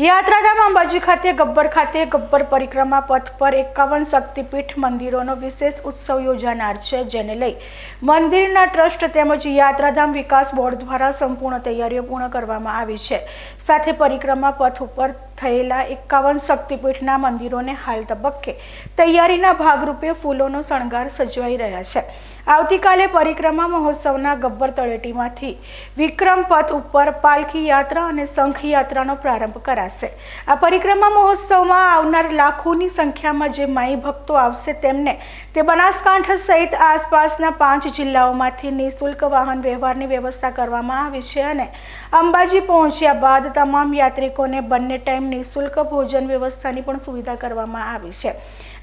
યાત્રાધામ અંબાજી ખાતે ગબ્બર પરિક્રમા પથ પર 51 શક્તિપીઠ મંદિરોનો વિશેષ ઉત્સવ યોજાનાર છે, જેને લઈ મંદિરના ટ્રસ્ટ તેમજ યાત્રાધામ વિકાસ બોર્ડ દ્વારા સંપૂર્ણ તૈયારીઓ પૂર્ણ કરવામાં આવી છે। સાથે પરિક્રમા પથ ઉપર થયેલા 51 શક્તિપીઠના મંદિરોને હાલ તબક્કે તૈયારીના ભાગરૂપે ફૂલોનો શણગાર સજવાઈ રહ્યા છે। આવતીકાલે પરિક્રમા મહોત્સવના ગબ્બર તળેટીમાંથી વિક્રમ પથ ઉપર પાલખી યાત્રા અને શંખ યાત્રાનો પ્રારંભ કરાશે। આ પરિક્રમા મહોત્સવમાં આવનાર લાખોની સંખ્યામાં જે માઈ ભક્તો આવશે તેમને તે બનાસકાંઠા સહિત આસપાસના 5 જિલ્લાઓમાંથી નિઃશુલ્ક વાહન વ્યવહારની વ્યવસ્થા કરવામાં આવી છે અને અંબાજી પહોંચ્યા બાદ તમામ યાત્રિકોને બંને ટાઈમ નિઃશુલ્ક ભોજન વ્યવસ્થાની પણ સુવિધા કરવામાં આવી છે।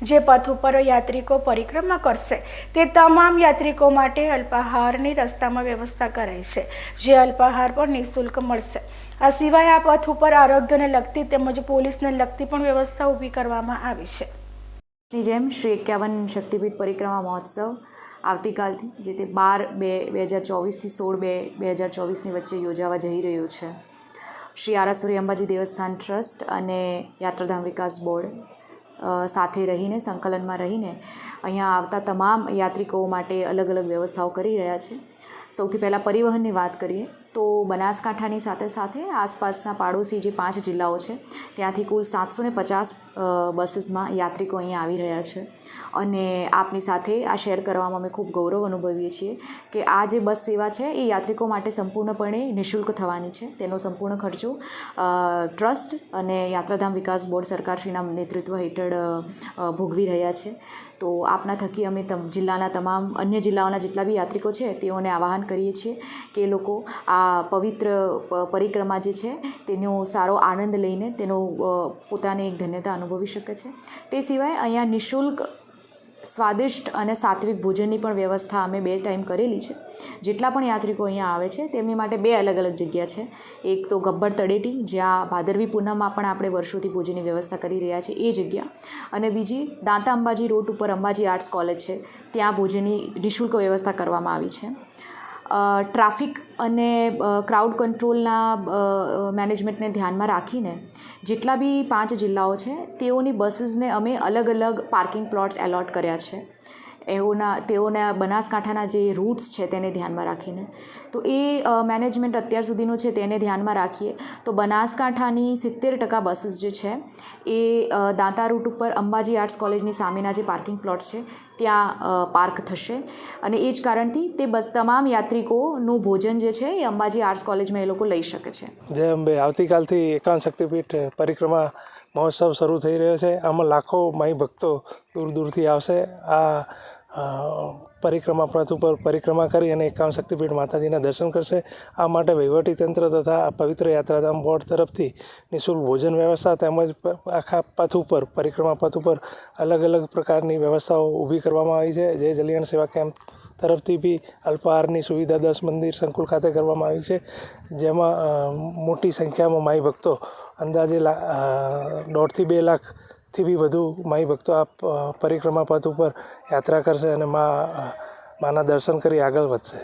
જે પથ ઉપર યાત્રિકો પરિક્રમા કરશે તે તમામ યાત્રિકો માટે અલ્પાહારની રસ્તામાં વ્યવસ્થા કરાઈ છે, જે અલ્પાહાર પણ નિઃશુલ્ક મળશે। આ સિવાય આ પથ ઉપર આરોગ્યને લગતી તેમજ પોલીસને લગતી પણ વ્યવસ્થા ઊભી કરવામાં આવી છે। જેમ શ્રી 51 શક્તિપીઠ પરિક્રમા મહોત્સવ આવતીકાલથી જે તે 12/2/2024થી 16/2/2024ની વચ્ચે યોજાવા જઈ રહ્યો છે। શ્રી આરાસુરી અંબાજી દેવસ્થાન ટ્રસ્ટ અને યાત્રાધામ વિકાસ બોર્ડ સાથે રહીને સંકલનમાં રહીને અહીંયા આવતા તમામ યાત્રિકો માટે અલગ અલગ વ્યવસ્થાઓ કરી રહ્યા છે। સૌથી પહેલાં પરિવહનની વાત કરીએ તો બનાસકાંઠાની સાથે સાથે આસપાસના પાડોશી જે 5 જિલ્લાઓ છે ત્યાંથી કુલ 750 બસીસમાં યાત્રિકો અહીંયા આવી રહ્યા છે અને આપની સાથે આ શેર કરવામાં અમે ખૂબ ગૌરવ અનુભવીએ છીએ કે આ જે બસ સેવા છે એ યાત્રિકો માટે સંપૂર્ણપણે નિઃશુલ્ક થવાની છે। તેનો સંપૂર્ણ ખર્ચો ટ્રસ્ટ અને યાત્રાધામ વિકાસ બોર્ડ સરકારશ્રીના નેતૃત્વ હેઠળ ભોગવી રહ્યા છે। તો આપના થકી અમે અન્ય જિલ્લાઓના જેટલા બી યાત્રિકો છે તેઓને આવાહન કરીએ છીએ કે એ લોકો આ પવિત્ર પરિક્રમા જે છે તેનો સારો આનંદ લઈને તેનો પોતાની એક ધન્યતા અનુભવી શકે છે। તે સિવાય અહીંયા નિઃશુલ્ક સ્વાદિષ્ટ અને સાત્વિક ભોજનની પણ વ્યવસ્થા અમે 2 ટાઈમ કરેલી છે। જેટલા પણ યાત્રિકો અહીંયા આવે છે તેમની માટે 2 અલગ અલગ જગ્યા છે। એક તો ગબ્બર તળેટી, જ્યાં ભાદરવી પૂનમમાં પણ આપણે વર્ષોથી ભોજનની વ્યવસ્થા કરી રહ્યા છીએ એ જગ્યા, અને બીજી દાંતા અંબાજી રોડ ઉપર અંબાજી આર્ટ્સ કોલેજ છે, ત્યાં ભોજનની નિઃશુલ્ક વ્યવસ્થા કરવામાં આવી છે। ટ્રાફિક અને ક્રાઉડ કંટ્રોલના મેનેજમેન્ટને ધ્યાનમાં રાખીને જેટલા બી 5 જિલ્લાઓ છે તેઓની બસીસને અમે અલગ અલગ પાર્કિંગ પ્લોટ્સ એલોટ કર્યા છે તેઓના બનાસકાંઠાના જે રૂટ્સ છે તેને ધ્યાનમાં રાખીને। તો એ મેનેજમેન્ટ અત્યાર સુધીનું છે તેને ધ્યાનમાં રાખીએ તો બનાસકાંઠાની 70% બસીસ જે છે એ દાંતા રૂટ ઉપર અંબાજી આર્ટ્સ કોલેજની સામેના જે પાર્કિંગ પ્લોટ્સ છે ત્યાં પાર્ક થશે અને એ જ કારણથી તે તમામ યાત્રિકોનું ભોજન જે છે એ અંબાજી આર્ટ્સ કોલેજમાં એ લોકો લઈ શકે છે। જય અંબે। આવતીકાલથી 51 શક્તિપીઠ પરિક્રમા મહોત્સવ શરૂ થઈ રહ્યો છે। આમાં લાખો માઈ ભક્તો દૂર દૂરથી આવશે। આ પરિક્રમા પથ ઉપર પરિક્રમા કરી અને 51 શક્તિપીઠ માતાજીના દર્શન કરશે। આ માટે વહીવટીતંત્ર તથા પવિત્ર યાત્રાધામ બોર્ડ તરફથી નિઃશુલ્ક ભોજન વ્યવસ્થા તેમજ આખા પથ ઉપર પરિક્રમા પથ ઉપર અલગ અલગ પ્રકારની વ્યવસ્થાઓ ઊભી કરવામાં આવી છે। જે જલિયાણ સેવા કેમ્પ તરફથી બી અલ્પાહારની સુવિધા 10 મંદિર સંકુલ ખાતે કરવામાં આવી છે, જેમાં મોટી સંખ્યામાં માઈ ભક્તો અંદાજે 1.5 થી 2 લાખથી બી વધુ માઈ ભક્તો આ પરિક્રમા પથ ઉપર યાત્રા કરશે અને માના દર્શન કરી આગળ વધશે।